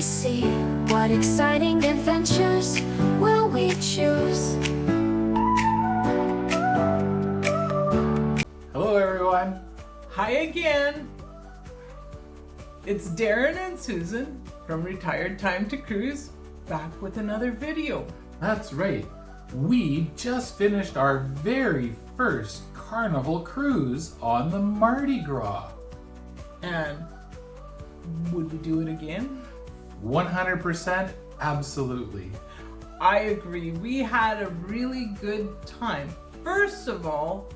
see? What exciting adventures will we choose? Hello everyone! Hi again! It's Darren and Susan from Retired Time to Cruise, back with another video. That's right, we just finished our very first Carnival cruise on the Mardi Gras. And would we do it again? 100% absolutely. I agree, we had a really good time. First of all,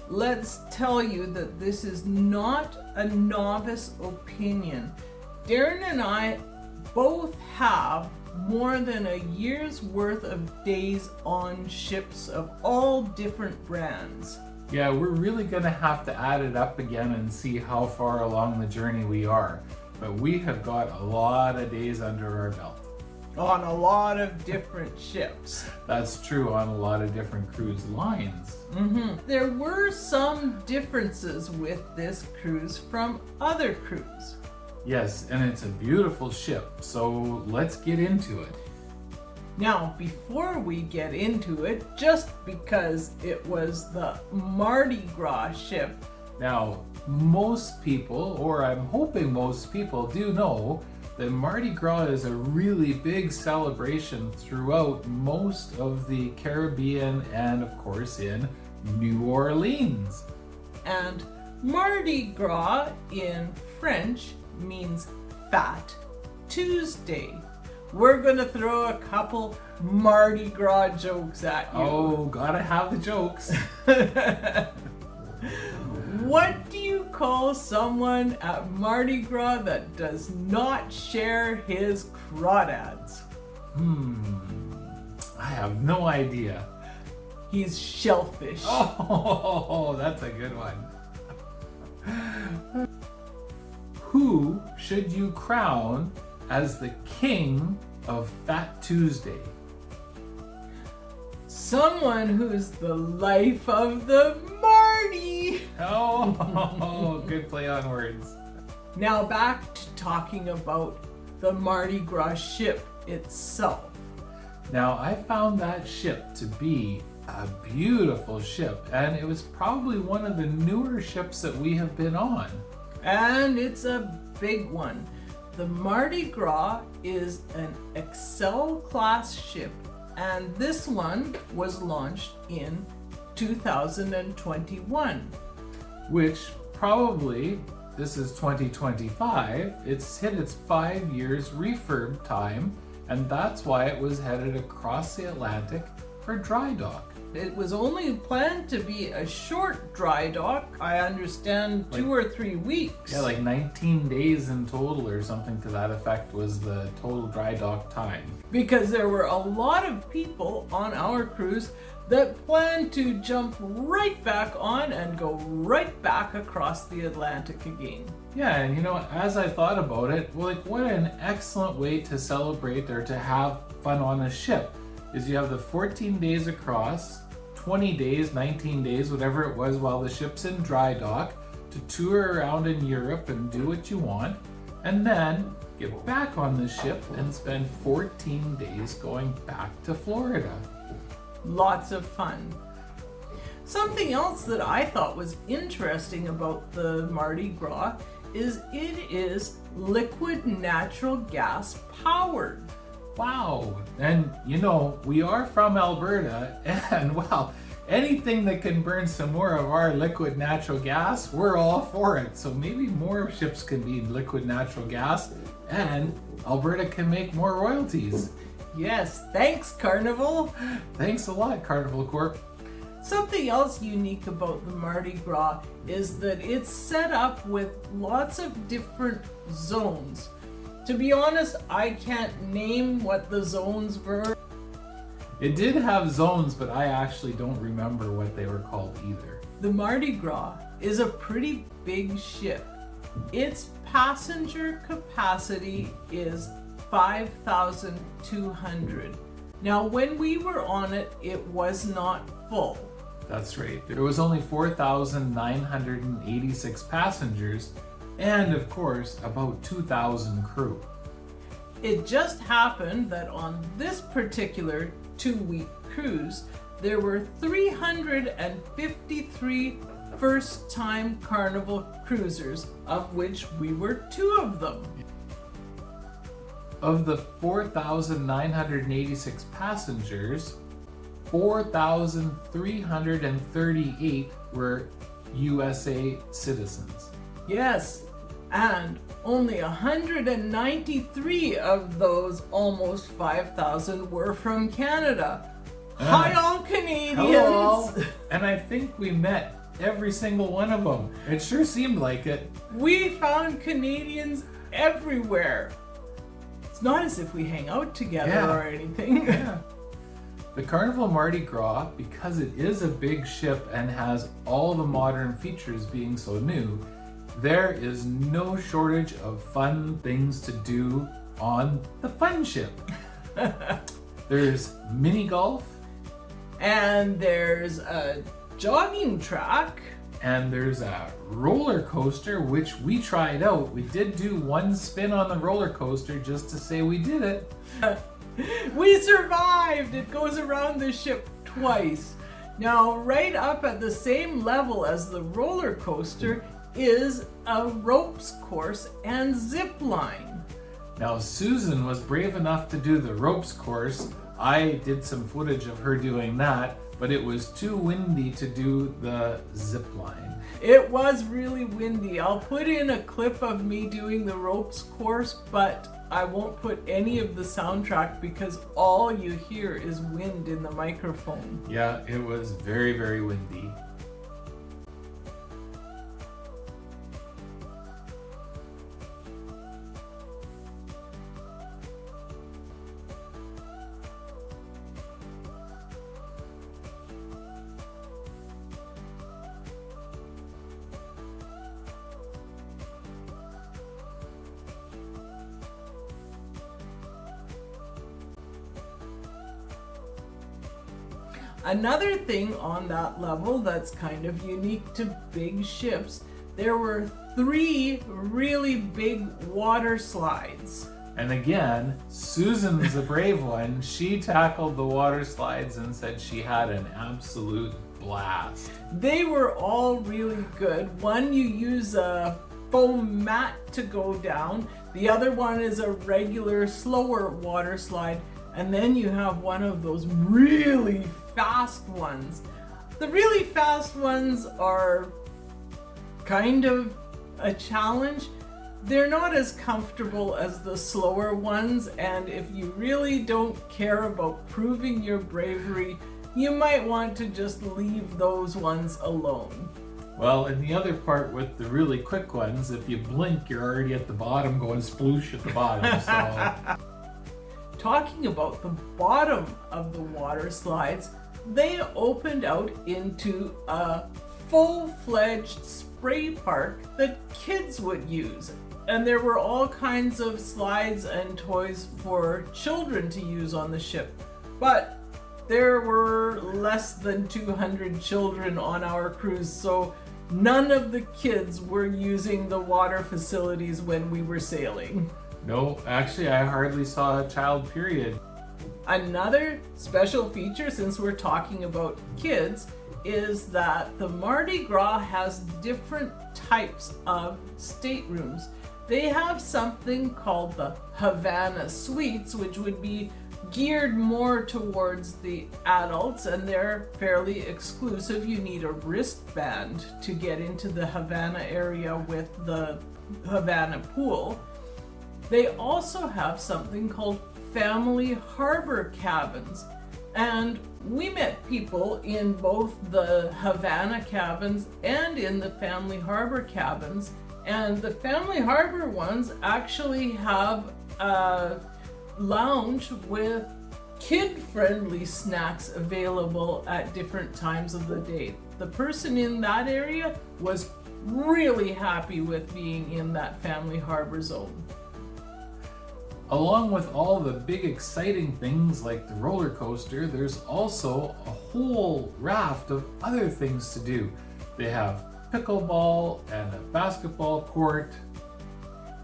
let's tell you that this is not a novice opinion. Darren and I both have more than a year's worth of days on ships of all different brands. Yeah, we're really gonna have to add it up again and see how far along the journey we are. But we have got a lot of days under our belt. On a lot of different ships. That's true, on a lot of different cruise lines. There were some differences with this cruise from other cruises. Yes, and it's a beautiful ship, so let's get into it. Now, before we get into it, just because it was the Mardi Gras ship. Now, most people, or I'm hoping most people, do know that Mardi Gras is a really big celebration throughout most of the Caribbean and, of course, in New Orleans. And Mardi Gras in French means Fat Tuesday. We're gonna throw a couple Mardi Gras jokes at you. Oh, gotta have the jokes. What do you call someone at Mardi Gras that does not share his crawdads? I have no idea. He's shellfish. Oh, that's a good one. Who should you crown as the king of Fat Tuesday? Someone who's the life of the Mardi. Oh, good play on words. Now back to talking about the Mardi Gras ship itself. Now, I found that ship to be a beautiful ship, and it was probably one of the newer ships that we have been on. And it's a big one. The Mardi Gras is an Excel class ship, and this one was launched in 2021. Which probably, this is 2025, it's hit its 5 years refurb time, and that's why it was headed across the Atlantic for dry dock. It was only planned to be a short dry dock, I understand 2 or 3 weeks. Yeah, like 19 days in total or something to that effect was the total dry dock time. Because there were a lot of people on our cruise that planned to jump right back on and go right back across the Atlantic again. Yeah, and you know, as I thought about it, well, like what an excellent way to celebrate or to have fun on a ship is you have the 14 days across, 20 days, 19 days, whatever it was while the ship's in dry dock, to tour around in Europe and do what you want, and then get back on the ship and spend 14 days going back to Florida. Lots of fun. Something else that I thought was interesting about the Mardi Gras is it is liquid natural gas powered. Wow, and you know, we are from Alberta, and well, anything that can burn some more of our liquid natural gas, we're all for it. So maybe more ships can be liquid natural gas, and Alberta can make more royalties. Yes, thanks Carnival. Thanks a lot, Carnival Corp. Something else unique about the Mardi Gras is that it's set up with lots of different zones. To be honest, I can't name what the zones were. It did have zones, but I actually don't remember what they were called either. The Mardi Gras is a pretty big ship. Its passenger capacity is 5,200. Now, when we were on it, it was not full. That's right. There was only 4,986 passengers and, of course, about 2,000 crew. It just happened that on this particular 2-week cruise, there were 353 first-time Carnival cruisers, of which we were 2 of them. Of the 4,986 passengers, 4,338 were USA citizens. Yes, and only 193 of those almost 5,000 were from Canada. Hi, all Canadians! Hello. And I think we met every single one of them. It sure seemed like it. We found Canadians everywhere. It's not as if we hang out together or anything. Yeah. The Carnival Mardi Gras, because it is a big ship and has all the modern features being so new, there is no shortage of fun things to do on the fun ship. There's mini golf. And there's a jogging track. And there's a roller coaster, which we tried out. We did do one spin on the roller coaster just to say we did it. We survived! It goes around the ship twice. Now, right up at the same level as the roller coaster is a ropes course and zip line. Now, Susan was brave enough to do the ropes course. I did some footage of her doing that, but it was too windy to do the zip line. It was really windy. I'll put in a clip of me doing the ropes course, but I won't put any of the soundtrack because all you hear is wind in the microphone. Yeah, it was very, very windy. Another thing on that level that's kind of unique to big ships, there were 3 really big water slides. And again, Susan's a brave one. She tackled the water slides and said she had an absolute blast. They were all really good. One, you use a foam mat to go down. The other one is a regular, slower water slide. And then you have one of those really fast ones. The really fast ones are kind of a challenge. They're not as comfortable as the slower ones, and if you really don't care about proving your bravery, you might want to just leave those ones alone. Well, and the other part with the really quick ones, if you blink, you're already at the bottom going sploosh at the bottom. So. Talking about the bottom of the water slides, they opened out into a full-fledged spray park that kids would use. And there were all kinds of slides and toys for children to use on the ship. But there were less than 200 children on our cruise, so none of the kids were using the water facilities when we were sailing. No, actually, I hardly saw a child, period. Another special feature, since we're talking about kids, is that the Mardi Gras has different types of staterooms. They have something called the Havana Suites, which would be geared more towards the adults, and they're fairly exclusive. You need a wristband to get into the Havana area with the Havana pool. They also have something called family harbor cabins, and we met people in both the Havana cabins and in the family harbor cabins, and the family harbor ones actually have a lounge with kid-friendly snacks available at different times of the day. The person in that area was really happy with being in that family harbor zone. Along with all the big exciting things like the roller coaster, there's also a whole raft of other things to do. They have pickleball and a basketball court.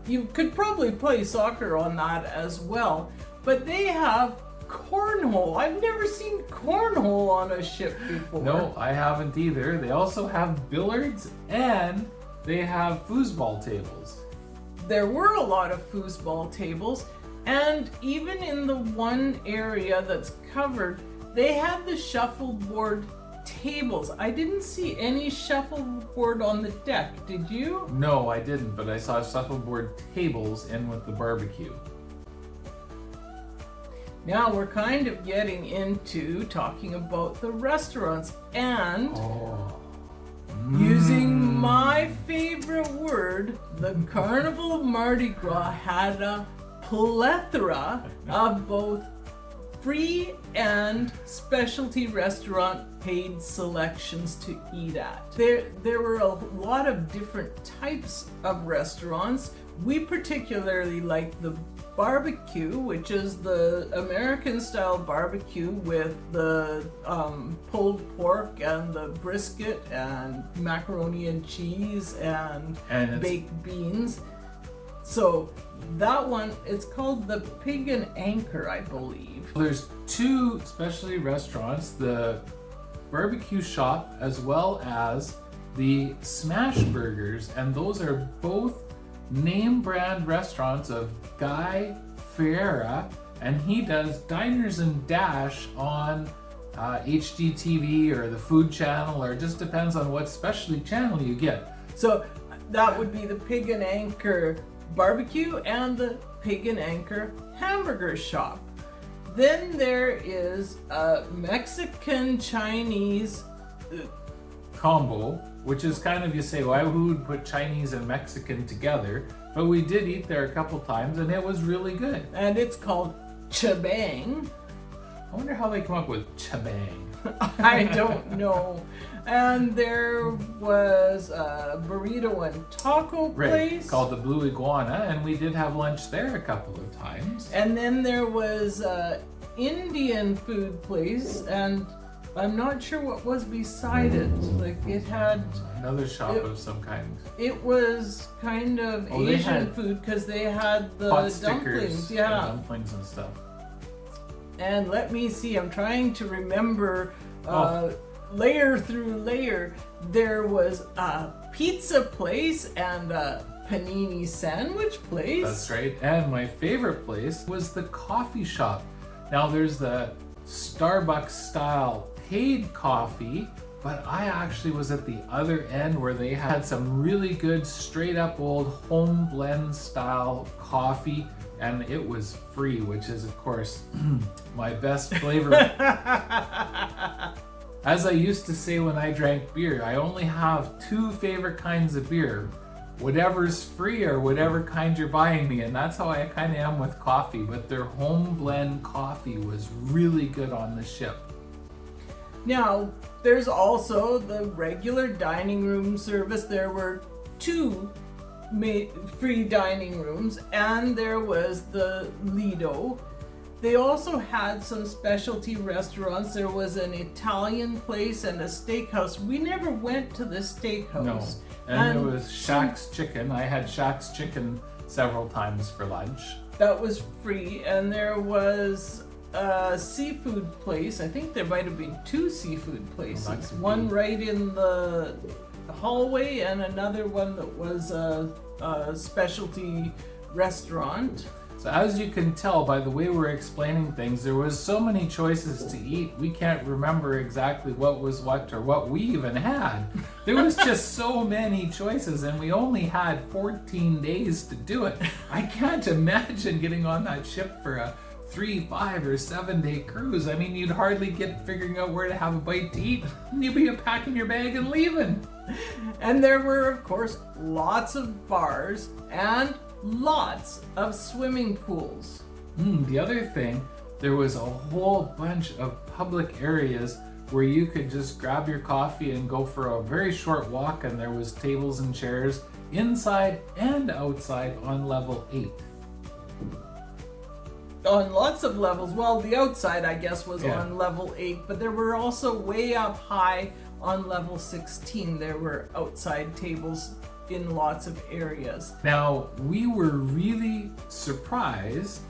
you could probably play soccer on that as well. But they have cornhole. I've never seen cornhole on a ship before. No, I haven't either. They also have billiards and they have foosball tables. There were a lot of foosball tables, and even in the one area that's covered, they had the shuffleboard tables. I didn't see any shuffleboard on the deck. Did you? No, I didn't, but I saw shuffleboard tables in with the barbecue. Now we're kind of getting into talking about the restaurants and using my favorite word, the Carnival of Mardi Gras had a plethora of both free and specialty restaurant paid selections to eat at. There were a lot of different types of restaurants. We particularly liked the barbecue, which is the American style barbecue with the pulled pork and the brisket and macaroni and cheese and baked beans. So that one, it's called the Pig and Anchor, I believe. There's two specialty restaurants, the barbecue shop as well as the Smash Burgers, and those are both name brand restaurants of Guy Fieri, and he does Diners and Dash on HGTV or the Food Channel, or it just depends on what specialty channel you get. So that would be the Pig and Anchor barbecue and the Pig and Anchor hamburger shop. Then there is a Mexican Chinese combo, which is kind of, you say, why who would put Chinese and Mexican together? But we did eat there a couple times and it was really good. And it's called Chabang. I wonder how they come up with Chabang. I don't know. And there was a burrito and taco place called the Blue Iguana, and we did have lunch there a couple of times. And then there was a Indian food place, and I'm not sure what was beside it. Like it had another shop of some kind. It was kind of Asian food because they had the dumplings, and dumplings and stuff. And let me see, I'm trying to remember layer through layer. There was a pizza place and a panini sandwich place. That's right. And my favorite place was the coffee shop. Now there's the Starbucks style paid coffee, but I actually was at the other end where they had some really good straight up old home blend style coffee, and it was free, which is of course my best flavor. As I used to say when I drank beer, I only have two favorite kinds of beer. Whatever's free or whatever kind you're buying me, and that's how I kind of am with coffee. But their home blend coffee was really good on the ship. Now, there's also the regular dining room service. There were two free dining rooms, and there was the Lido. They also had some specialty restaurants. There was an Italian place and a steakhouse. We never went to the steakhouse. No. And there was Shaq's Chicken. I had Shaq's Chicken several times for lunch. That was free. And there was a seafood place. I think there might have been two seafood places. One right in the hallway and another one that was a specialty restaurant. So as you can tell by the way we're explaining things, there was so many choices to eat, we can't remember exactly what was what or what we even had. There was just so many choices, and we only had 14 days to do it. I can't imagine getting on that ship for a 3, 5, or 7 day cruise. I mean, you'd hardly get figuring out where to have a bite to eat. You'd be packing your bag and leaving. And there were, of course, lots of bars and lots of swimming pools. The other thing, there was a whole bunch of public areas where you could just grab your coffee and go for a very short walk, and there was tables and chairs inside and outside on level 8. On lots of levels. Well, the outside, I guess, was on level 8, but there were also way up high on level 16. There were outside tables in lots of areas. Now, we were really surprised.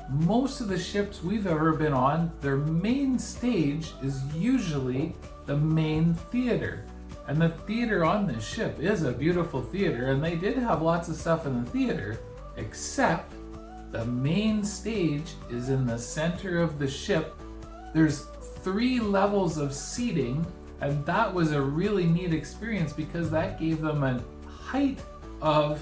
Most of the ships we've ever been on, their main stage is usually the main theater. And the theater on this ship is a beautiful theater, and they did have lots of stuff in the theater, except the main stage is in the center of the ship. There's 3 levels of seating, and that was a really neat experience because that gave them a height of,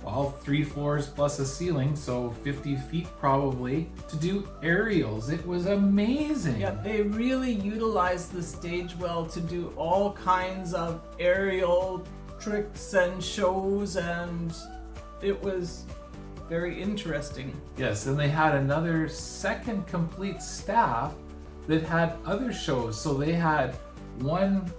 well, 3 floors plus a ceiling, so 50 feet probably, to do aerials. It was amazing. Yeah, they really utilized the stage well to do all kinds of aerial tricks and shows, and it was very interesting. Yes, and they had another second complete staff that had other shows. So they had one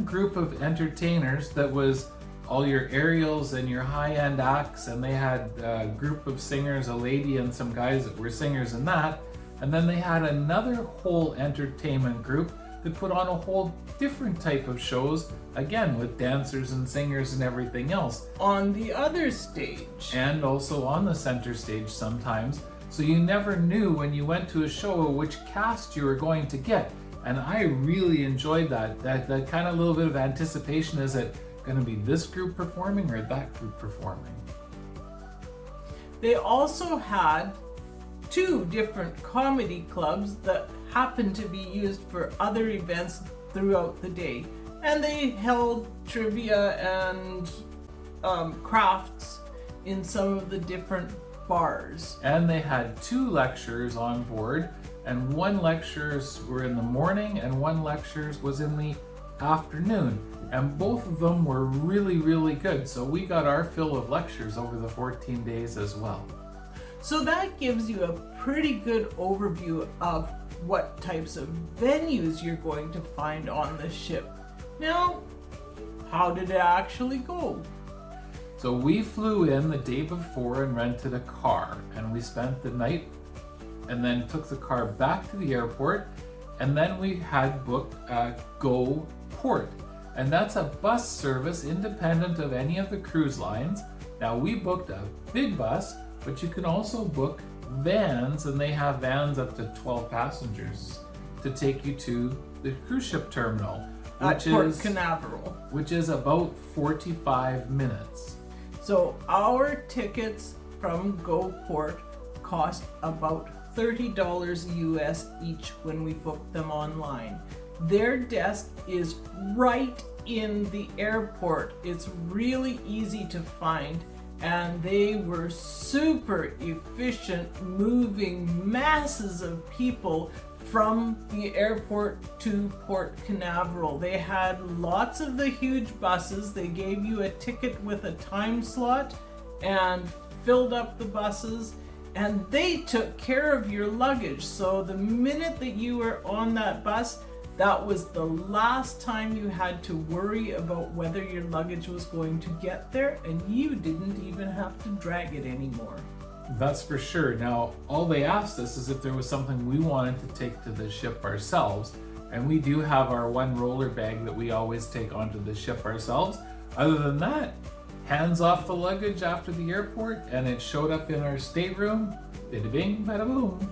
group of entertainers that was all your aerials and your high-end acts, and they had a group of singers, a lady and some guys that were singers in that. And then they had another whole entertainment group that put on a whole different type of shows, again with dancers and singers and everything else. On the other stage. And also on the center stage sometimes. So you never knew when you went to a show which cast you were going to get. And I really enjoyed that kind of little bit of anticipation. Is it going to be this group performing or that group performing? They also had 2 different comedy clubs that happened to be used for other events throughout the day. And they held trivia and crafts in some of the different bars. And they had 2 lectures on board, and 1 lectures were in the morning and 1 lectures was in the afternoon. And both of them were really, really good. So we got our fill of lectures over the 14 days as well. So that gives you a pretty good overview of what types of venues you're going to find on the ship. Now, how did it actually go? So we flew in the day before and rented a car, and we spent the night and then took the car back to the airport, and then we had booked a Go Port. And that's a bus service independent of any of the cruise lines. Now we booked a big bus, but you can also book vans, and they have vans up to 12 passengers to take you to the cruise ship terminal, At Port Canaveral. which is about 45 minutes. So our tickets from GoPort cost about $30 US each when we booked them online. Their desk is right in the airport. It's really easy to find, and they were super efficient, moving masses of people from the airport to Port Canaveral. They had lots of the huge buses. They gave you a ticket with a time slot and filled up the buses, and they took care of your luggage. So the minute that you were on that bus, that was the last time you had to worry about whether your luggage was going to get there, and you didn't even have to drag it anymore. That's for sure. Now, all they asked us is if there was something we wanted to take to the ship ourselves, and we do have our 1 roller bag that we always take onto the ship ourselves. Other than that, hands off the luggage after the airport, and it showed up in our stateroom. Bada bing, bada boom.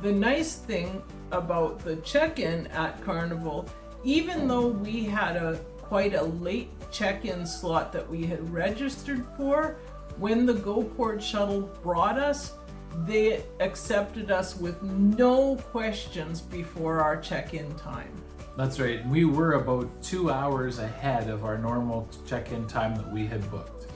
The nice thing about the check-in at Carnival, even though we had quite a late check-in slot that we had registered for, when the GoPort shuttle brought us, they accepted us with no questions before our check-in time. That's right. We were about 2 hours ahead of our normal check-in time that we had booked.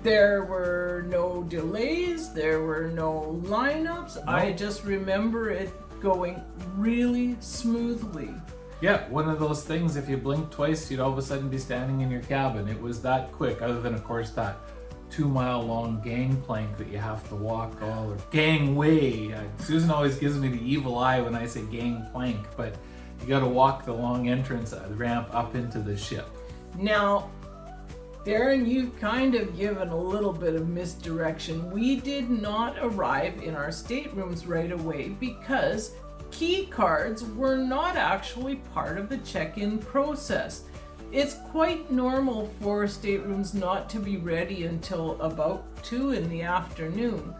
There were no delays, there were no lineups. No. I just remember it going really smoothly. Yeah, one of those things, if you blink twice, you'd all of a sudden be standing in your cabin. It was that quick, other than, of course, that 2-mile long gangplank that you have to walk all, or gangway. Susan always gives me the evil eye when I say gangplank, but you gotta walk the long entrance ramp up into the ship. Now, Darren, you've kind of given a little bit of misdirection. We did not arrive in our staterooms right away because key cards were not actually part of the check-in process. It's quite normal for staterooms not to be ready until about 2 in the afternoon.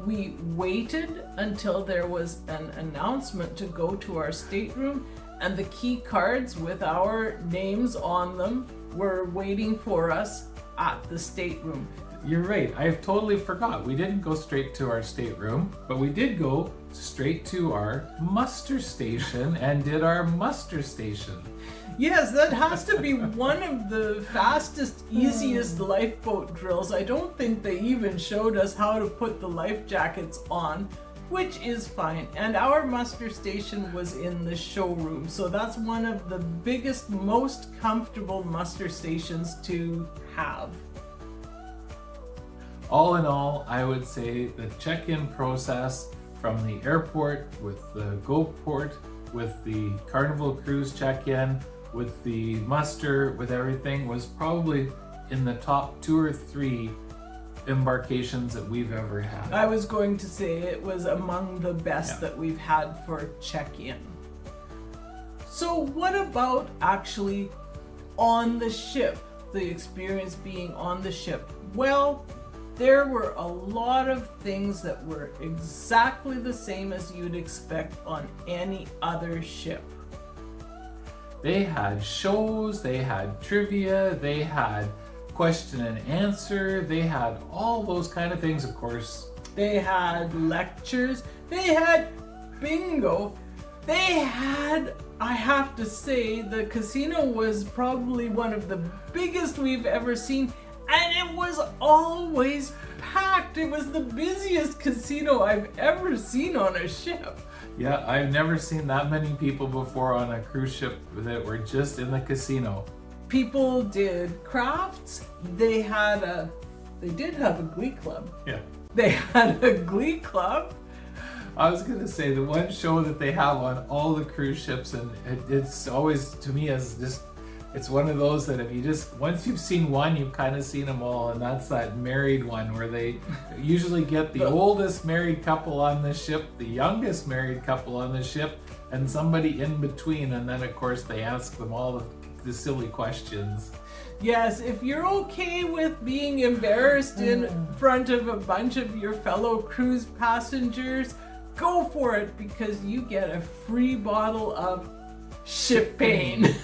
We waited until there was an announcement to go to our stateroom, and the key cards with our names on them were waiting for us at the stateroom. You're right. I've totally forgot. We didn't go straight to our stateroom, but we did go straight to our muster station and did our muster station. Yes, that has to be one of the fastest, easiest lifeboat drills. I don't think they even showed us how to put the life jackets on, which is fine. And our muster station was in the showroom, so that's one of the biggest, most comfortable muster stations to have. All in all, I would say the check-in process from the airport with the GoPort, with the Carnival cruise check-in, with the muster, with everything, was probably in the top 2 or 3 embarkations that we've ever had. I was going to say it was among the best that we've had for check-in. So what about actually on the ship, the experience being on the ship? Well, there were a lot of things that were exactly the same as you'd expect on any other ship. They had shows, they had trivia, they had question and answer, they had all those kind of things, of course. They had lectures, they had bingo, they had, I have to say, the casino was probably one of the biggest we've ever seen, and it was always packed. It was the busiest casino I've ever seen on a ship. Yeah, I've never seen that many people before on a cruise ship that were just in the casino. People did crafts. They did have a glee club. Yeah. They had a glee club. I was gonna say the one show that they have on all the cruise ships, and it's always, to me, as just, it's one of those that if you just, once you've seen one, you've kind of seen them all, and that's that married one where they usually get the oldest married couple on the ship, the youngest married couple on the ship, and somebody in between, and then of course they ask them all the silly questions. Yes, if you're okay with being embarrassed in front of a bunch of your fellow cruise passengers, go for it, because you get a free bottle of champagne.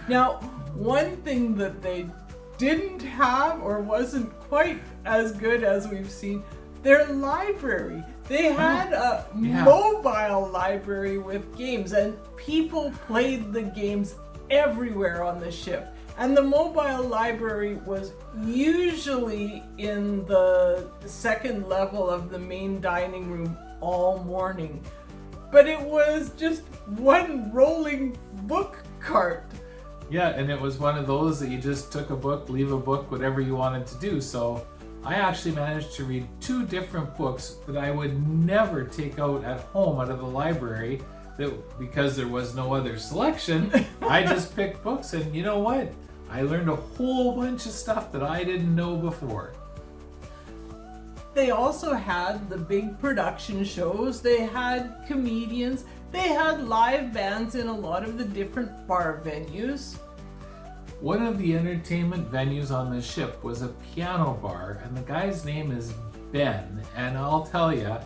Now, one thing that they didn't have, or wasn't quite as good as we've seen, their library. They had a mobile library with games, and people played the games everywhere on the ship. And the mobile library was usually in the second level of the main dining room all morning. But it was just one rolling book cart. Yeah, and it was one of those that you just took a book, leave a book, whatever you wanted to do. So I actually managed to read 2 different books that I would never take out at home out of the library, because there was no other selection. I just picked books, and you know what? I learned a whole bunch of stuff that I didn't know before. They also had the big production shows, they had comedians, they had live bands in a lot of the different bar venues. One of the entertainment venues on the ship was a piano bar, and the guy's name is Ben, and I'll tell you,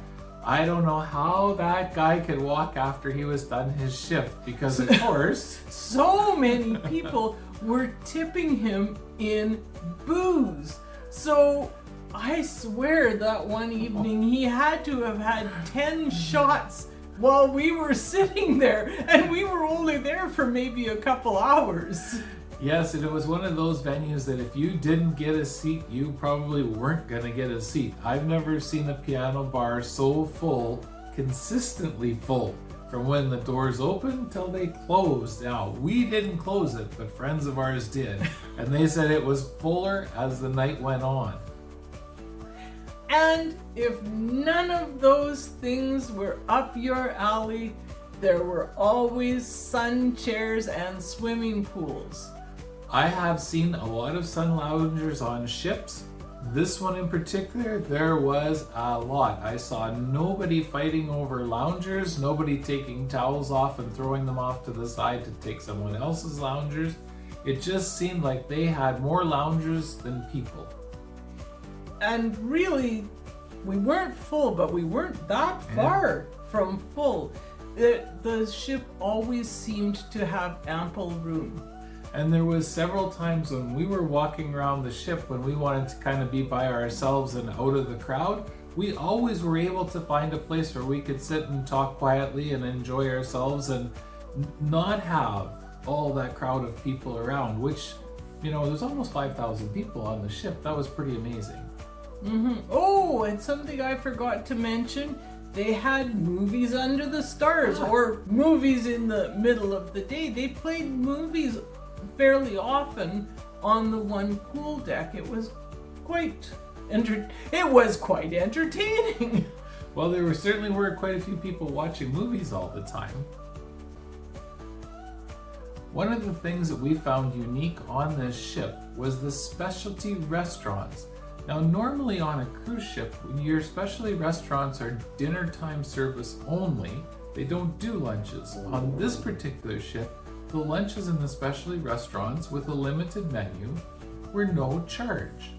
I don't know how that guy could walk after he was done his shift, because of course so many people were tipping him in booze. So I swear that one evening he had to have had 10 shots while we were sitting there, and we were only there for maybe a couple hours. Yes, and it was one of those venues that if you didn't get a seat, you probably weren't going to get a seat. I've never seen a piano bar so full, consistently full, from when the doors opened till they closed. Now, we didn't close it, but friends of ours did, and they said it was fuller as the night went on. And if none of those things were up your alley, there were always sun chairs and swimming pools. I have seen a lot of sun loungers on ships, This one in particular, there was a lot. I saw nobody fighting over loungers, nobody taking towels off and throwing them off to the side to take someone else's loungers. It just seemed like they had more loungers than people. And really, we weren't full, but we weren't that far from full. The ship always seemed to have ample room. And there was several times when we were walking around the ship when we wanted to kind of be by ourselves and out of the crowd, we always were able to find a place where we could sit and talk quietly and enjoy ourselves and not have all that crowd of people around, which, you know, there's almost 5,000 people on the ship. That was pretty amazing. Oh, and something I forgot to mention, they had movies under the stars or movies in the middle of the day. They played movies fairly often on the one pool deck. It was quite entertaining. Well, there certainly were quite a few people watching movies all the time. One of the things that we found unique on this ship was the specialty restaurants. Now, normally on a cruise ship, your specialty restaurants are dinner time service only. They don't do lunches. On this particular ship, the lunches in the specialty restaurants with a limited menu were no charge.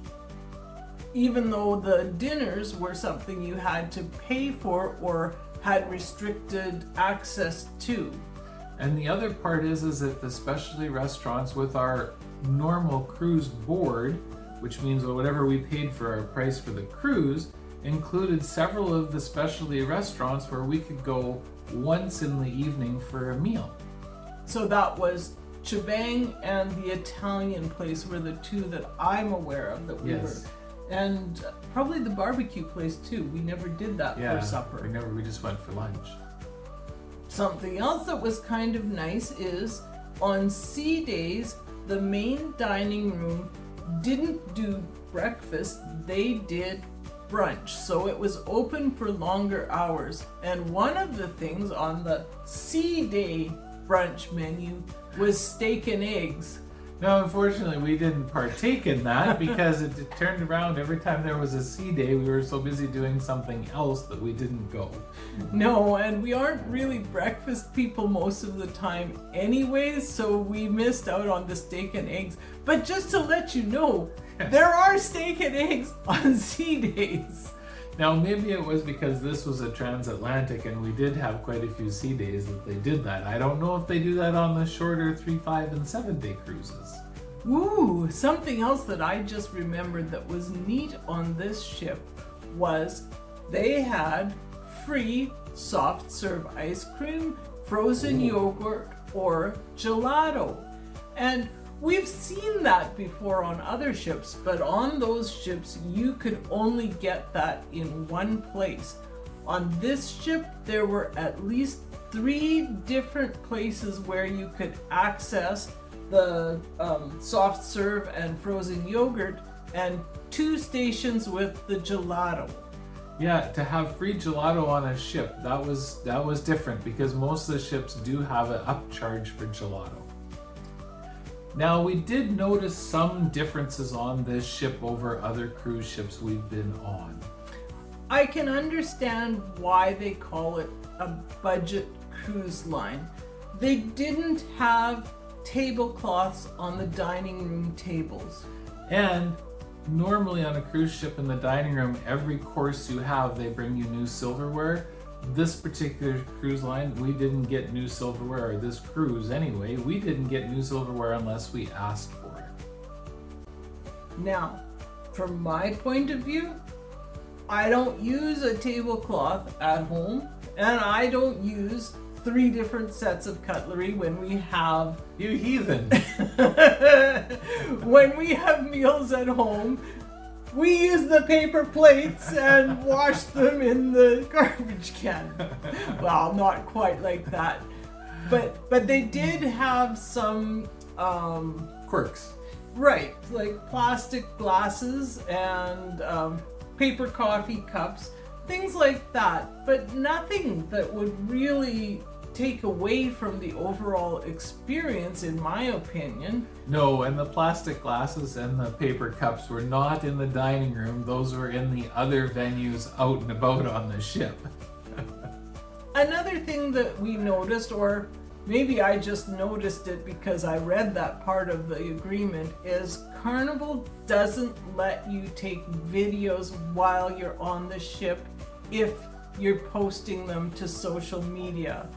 Even though the dinners were something you had to pay for or had restricted access to. And the other part is that the specialty restaurants with our normal cruise board, which means whatever we paid for our price for the cruise, included several of the specialty restaurants where we could go once in the evening for a meal. So that was Chibang and the Italian place were the two that I'm aware of that we were. And probably the barbecue place too. We never did that for supper. We just went for lunch. Something else that was kind of nice is on sea days, the main dining room didn't do breakfast, they did brunch. So it was open for longer hours. And one of the things on the sea day brunch menu was steak and eggs. Now, unfortunately, we didn't partake in that because it turned around every time there was a sea day. We were so busy doing something else that we didn't go. No, and we aren't really breakfast people most of the time anyways, so we missed out on the steak and eggs. But just to let you know, there are steak and eggs on sea days. Now, maybe it was because this was a transatlantic and we did have quite a few sea days that they did that. I don't know if they do that on the shorter 3, 5, and 7 day cruises. Ooh, something else that I just remembered that was neat on this ship was they had free soft serve ice cream, frozen yogurt, or gelato. And we've seen that before on other ships, but on those ships, you could only get that in one place. On this ship, there were at least 3 different places where you could access the soft serve and frozen yogurt, and 2 stations with the gelato. Yeah, to have free gelato on a ship, that was different because most of the ships do have an upcharge for gelato. Now, we did notice some differences on this ship over other cruise ships we've been on. I can understand why they call it a budget cruise line. They didn't have tablecloths on the dining room tables. And normally on a cruise ship in the dining room, every course you have, they bring you new silverware. This particular cruise line, we didn't get new silverware, or this cruise anyway, we didn't get new silverware unless we asked for it. Now, from my point of view, I don't use a tablecloth at home, and I don't use 3 different sets of cutlery when we have... You heathen! When we have meals at home, we use the paper plates and wash them in the garbage can. Well, not quite like that. But they did have some... Quirks. Right, like plastic glasses and paper coffee cups, things like that. But nothing that would really take away from the overall experience, in my opinion. No, and the plastic glasses and the paper cups were not in the dining room. Those were in the other venues out and about on the ship. Another thing that we noticed, or maybe I just noticed it because I read that part of the agreement, is Carnival doesn't let you take videos while you're on the ship if you're posting them to social media.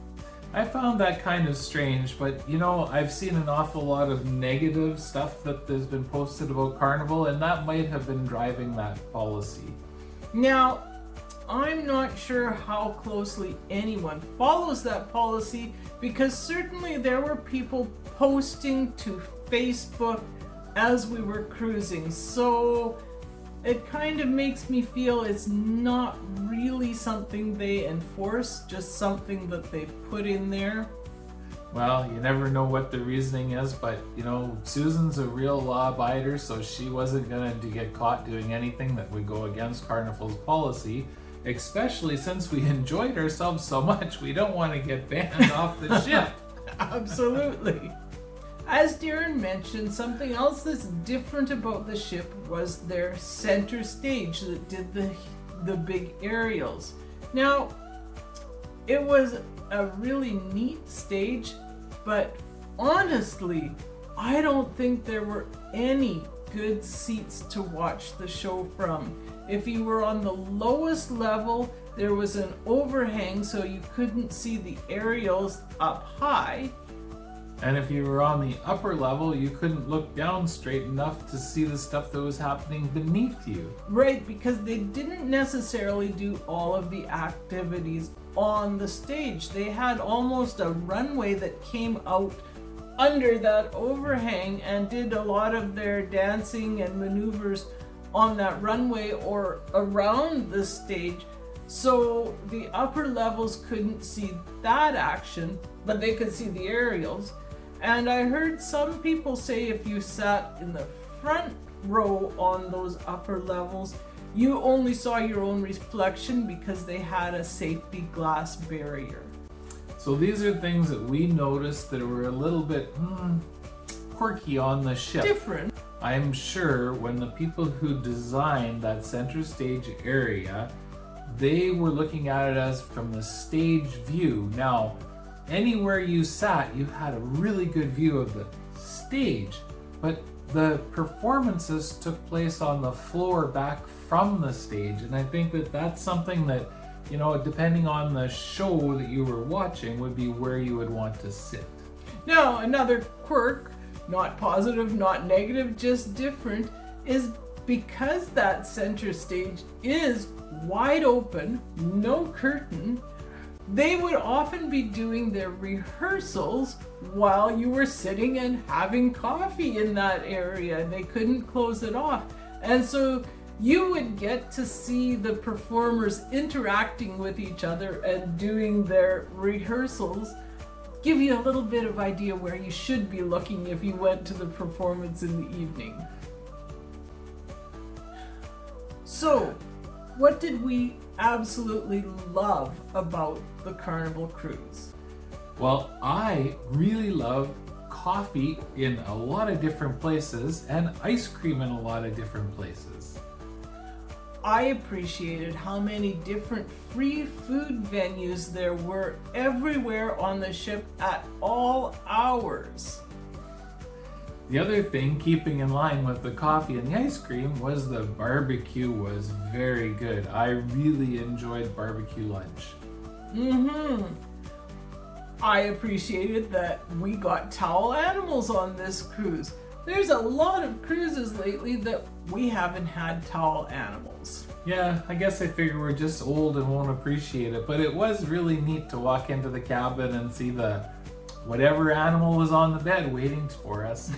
I found that kind of strange, but you know, I've seen an awful lot of negative stuff that has been posted about Carnival, and that might have been driving that policy. Now, I'm not sure how closely anyone follows that policy, because certainly there were people posting to Facebook as we were cruising, so it kind of makes me feel it's not really something they enforce, just something that they put in there. Well, you never know what the reasoning is, but you know, Susan's a real law-abider, so she wasn't going to get caught doing anything that would go against Carnival's policy, especially since we enjoyed ourselves so much. We don't want to get banned off the ship. Absolutely. As Darren mentioned, something else that's different about the ship was their center stage that did the big aerials. Now, it was a really neat stage, but honestly, I don't think there were any good seats to watch the show from. If you were on the lowest level, there was an overhang so you couldn't see the aerials up high. And if you were on the upper level, you couldn't look down straight enough to see the stuff that was happening beneath you. Right, because they didn't necessarily do all of the activities on the stage. They had almost a runway that came out under that overhang and did a lot of their dancing and maneuvers on that runway or around the stage. So the upper levels couldn't see that action, but they could see the aerials. And I heard some people say if you sat in the front row on those upper levels, you only saw your own reflection because they had a safety glass barrier. So these are things that we noticed that were a little bit quirky on the ship. Different. I'm sure when the people who designed that center stage area, they were looking at it as from the stage view. Now, anywhere you sat, you had a really good view of the stage, but the performances took place on the floor back from the stage, and I think that that's something that, you know, depending on the show that you were watching, would be where you would want to sit. Now, another quirk, not positive, not negative, just different, is because that center stage is wide open, no curtain, they would often be doing their rehearsals while you were sitting and having coffee in that area. They couldn't close it off. And so you would get to see the performers interacting with each other and doing their rehearsals. Give you a little bit of idea where you should be looking if you went to the performance in the evening. So, what did we absolutely love about the Carnival cruise? Well, I really love coffee in a lot of different places and ice cream in a lot of different places. I appreciated how many different free food venues there were everywhere on the ship at all hours. The other thing, keeping in line with the coffee and the ice cream, was the barbecue was very good. I really enjoyed barbecue lunch. I appreciated that we got towel animals on this cruise. There's a lot of cruises lately that we haven't had towel animals. Yeah, I guess I figure we're just old and won't appreciate it, but it was really neat to walk into the cabin and see the whatever animal was on the bed waiting for us.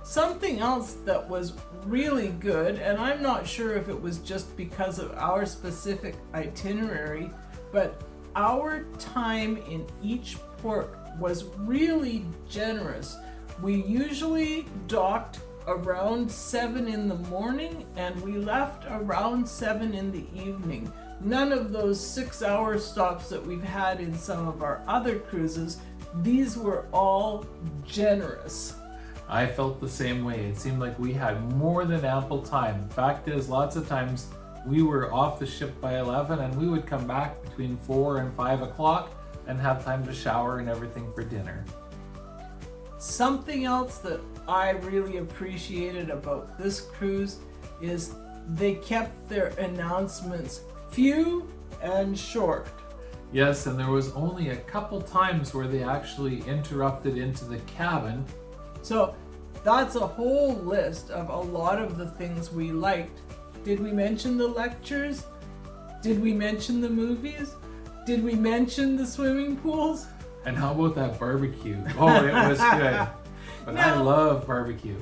Something else that was really good, and I'm not sure if it was just because of our specific itinerary, but our time in each port was really generous. We usually docked around 7 in the morning and we left around 7 in the evening. none of those 6-hour stops that we've had in some of our other cruises. These were all generous. I felt the same way. It seemed like we had more than ample time. Fact is, lots of times we were off the ship by 11 and we would come back between 4 and 5 o'clock and have time to shower and everything for dinner. Something else that I really appreciated about this cruise is they kept their announcements few and short. Yes, and there was only a couple times where they actually interrupted into the cabin. So that's a whole list of a lot of the things we liked. Did we mention the lectures? Did we mention the movies? Did we mention the swimming pools? And how about that barbecue? Oh, it was good. But I love barbecue.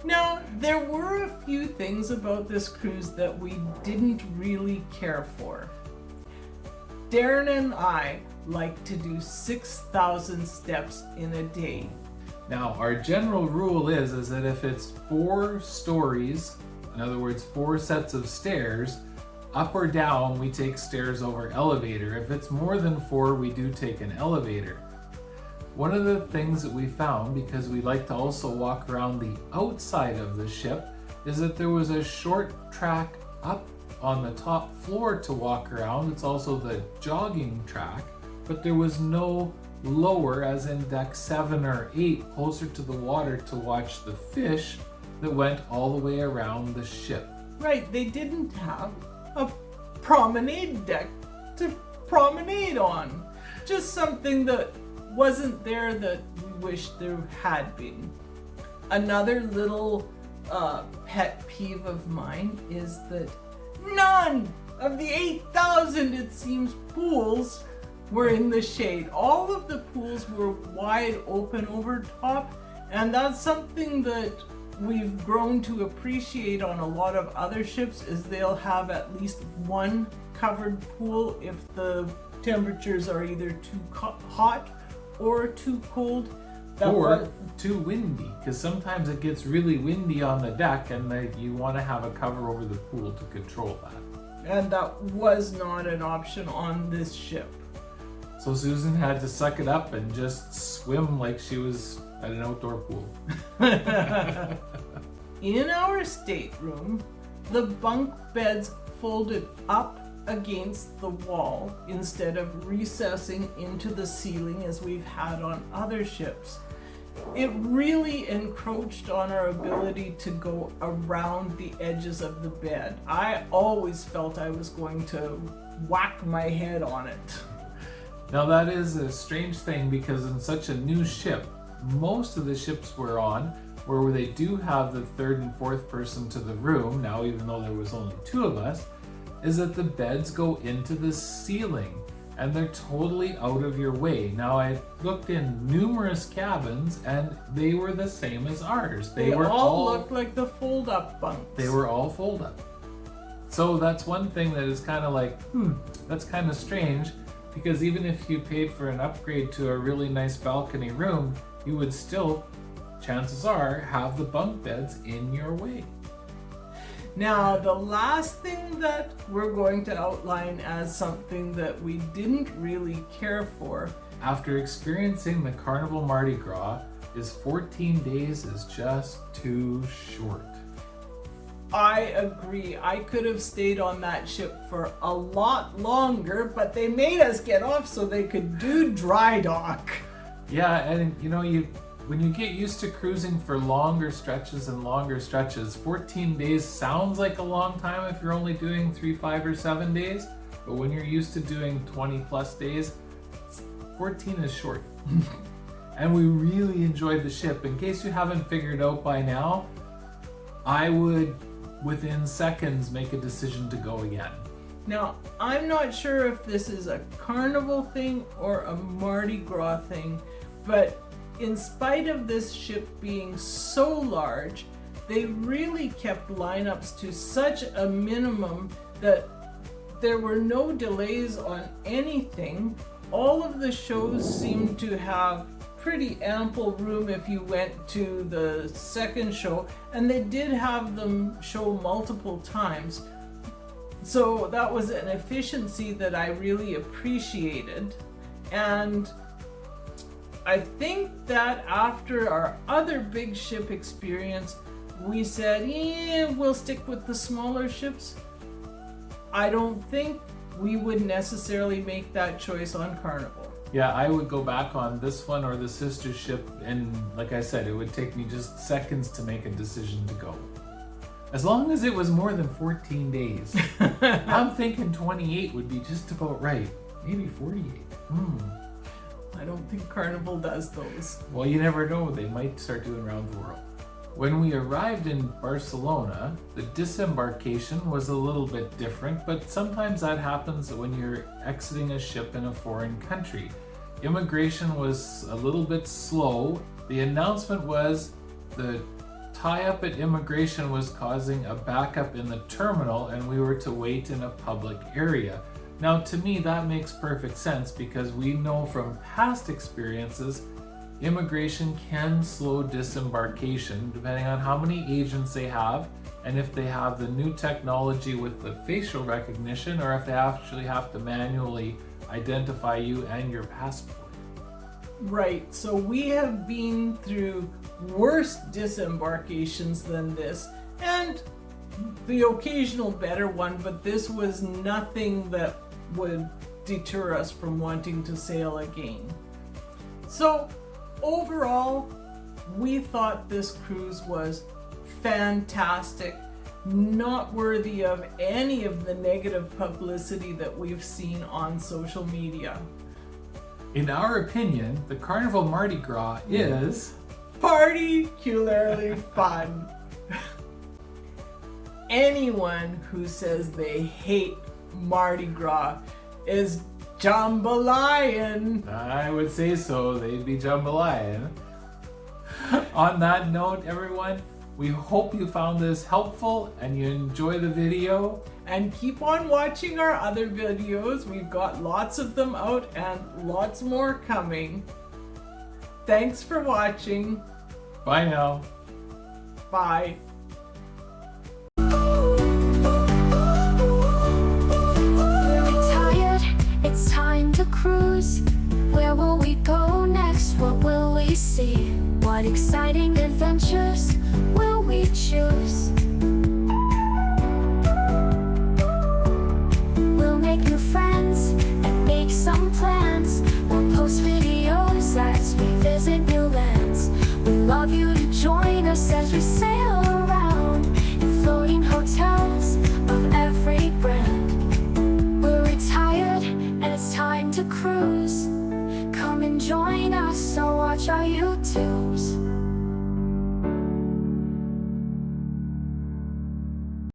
Now, there were a few things about this cruise that we didn't really care for. Darren and I like to do 6,000 steps in a day. Now, our general rule is that if it's 4 stories, in other words, 4 sets of stairs, up or down, we take stairs over elevator. If it's more than 4, we do take an elevator. One of the things that we found, because we like to also walk around the outside of the ship, is that there was a short track up on the top floor to walk around. It's also the jogging track, but there was no lower, as in deck 7 or 8, closer to the water to watch the fish that went all the way around the ship. Right, they didn't have a promenade deck to promenade on. Just something that wasn't there that we wish there had been. Another little pet peeve of mine is that none of the 8,000, it seems, pools were in the shade. All of the pools were wide open over top, and that's something that we've grown to appreciate on a lot of other ships, is they'll have at least one covered pool if the temperatures are either too hot or too cold. Or too windy, because sometimes it gets really windy on the deck and you want to have a cover over the pool to control that. And that was not an option on this ship. So Susan had to suck it up and just swim like she was at an outdoor pool. In our stateroom, the bunk beds folded up against the wall instead of recessing into the ceiling as we've had on other ships. It really encroached on our ability to go around the edges of the bed. I always felt I was going to whack my head on it. Now that is a strange thing, because in such a new ship, most of the ships we're on, where they do have the 3rd and 4th person to the room, now even though there was only 2 of us, is that the beds go into the ceiling and they're totally out of your way. Now I looked in numerous cabins and they were the same as ours. They all looked like the fold-up bunks. They were all fold-up. So that's one thing that is kind of like, that's kind of strange, because even if you paid for an upgrade to a really nice balcony room, you would still, chances are, have the bunk beds in your way. Now, the last thing that we're going to outline as something that we didn't really care for, after experiencing the Carnival Mardi Gras, is 14 days is just too short. I agree. I could have stayed on that ship for a lot longer, but they made us get off so they could do dry dock. Yeah, and when you get used to cruising for longer stretches and longer stretches, 14 days sounds like a long time if you're only doing 3, 5, or 7 days, but when you're used to doing 20 plus days, 14 is short. And we really enjoyed the ship. In case you haven't figured out by now, I would, within seconds, make a decision to go again. Now, I'm not sure if this is a Carnival thing or a Mardi Gras thing, but in spite of this ship being so large, they really kept lineups to such a minimum that there were no delays on anything. All of the shows seemed to have pretty ample room if you went to the second show, and they did have them show multiple times. So that was an efficiency that I really appreciated. And I think that after our other big ship experience, we said, yeah, we'll stick with the smaller ships. I don't think we would necessarily make that choice on Carnival. Yeah, I would go back on this one or the sister ship, and like I said, it would take me just seconds to make a decision to go. As long as it was more than 14 days. I'm thinking 28 would be just about right. Maybe 48. I don't think Carnival does those. Well, you never know. They might start doing around the world. When we arrived in Barcelona, the disembarkation was a little bit different, but sometimes that happens when you're exiting a ship in a foreign country. Immigration was a little bit slow. The announcement was the tie-up at immigration was causing a backup in the terminal and we were to wait in a public area. Now, to me, that makes perfect sense because we know from past experiences immigration can slow disembarkation depending on how many agents they have and if they have the new technology with the facial recognition or if they actually have to manually identify you and your passport. Right, so we have been through worse disembarkations than this, and the occasional better one, but this was nothing that would deter us from wanting to sail again. So overall, we thought this cruise was fantastic, not worthy of any of the negative publicity that we've seen on social media. In our opinion, the Carnival Mardi Gras is particularly fun. Anyone who says they hate Mardi Gras is jambalaya. I would say so. They'd be jambalaya. On that note, everyone, we hope you found this helpful and you enjoy the video. And keep on watching our other videos. We've got lots of them out and lots more coming. Thanks for watching. Bye now. Bye. We're retired, it's time to cruise. Where will we go next? What will we see? What exciting adventures will we choose? We'll make new friends and make some plans. We'll post videos as we visit new lands. We love you to join us as we sail.